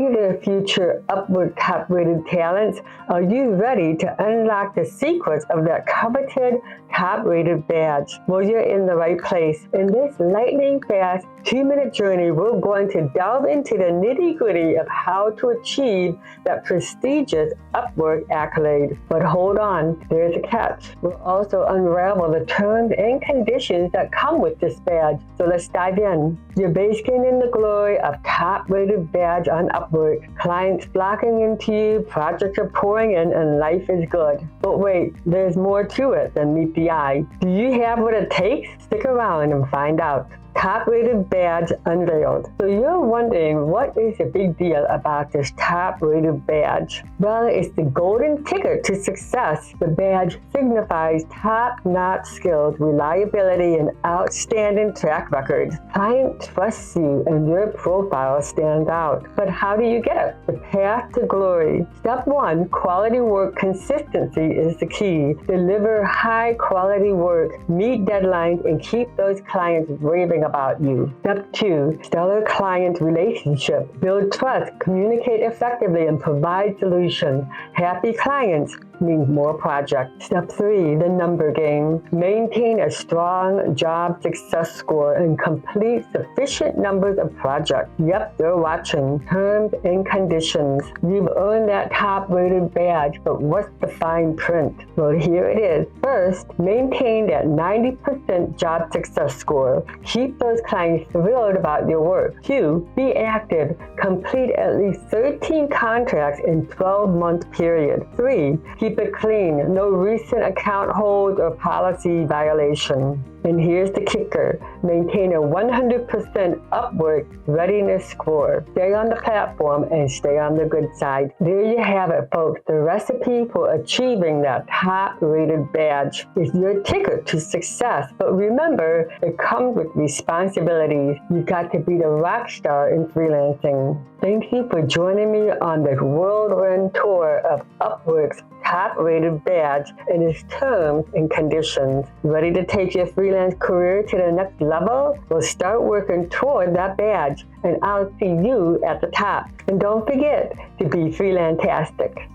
Hey there, future Upwork top-rated talents. Are you ready to unlock the secrets of that coveted top-rated badge? Well, you're in the right place. In this lightning-fast 2-minute journey, we're going to delve into the nitty-gritty of how to achieve that prestigious Upwork accolade. But hold on, there's a catch. We'll also unravel the terms and conditions that come with this badge. So let's dive in. You're basking in the glory of top-rated badge on Upwork. Clients flocking into you, projects are pouring in, and life is good. But wait, there's more to it than meet the eye. Do you have what it takes? Stick around and find out. Top-rated badge unveiled. So you're wondering, what is the big deal about this top-rated badge? Well, it's the golden ticket to success. The badge signifies top-notch skills, reliability, and outstanding track record. Clients trust you and your profile stands out. But how do you get it? The path to glory. Step 1, quality work consistency is the key. Deliver high-quality work, meet deadlines, and keep those clients raving about you. Step 2, stellar client relationship. Build trust, communicate effectively, and provide solutions. Happy clients means more projects. Step 3, the number game. Maintain a strong job success score and complete sufficient numbers of projects. Yep, they're watching. Terms and conditions. You've earned that top-rated badge, but what's the fine print? Well, here it is. First, maintain that 90% job success score. Keep those clients thrilled about your work. 2, be active. Complete at least 13 contracts in 12-month period. 3, keep it clean. No recent account holds or policy violation. And here's the kicker. Maintain a 100% Upwork readiness score. Stay on the platform and stay on the good side. There you have it, folks. The recipe for achieving that top-rated badge is your ticket to success. But remember, it comes with responsibilities. You've got to be the rock star in freelancing. Thank you for joining me on this whirlwind tour of Upwork's top-rated badge and its terms and conditions. Ready to take your freelance career to the next level? Well, start working toward that badge, and I'll see you at the top. And don't forget to be freelantastic.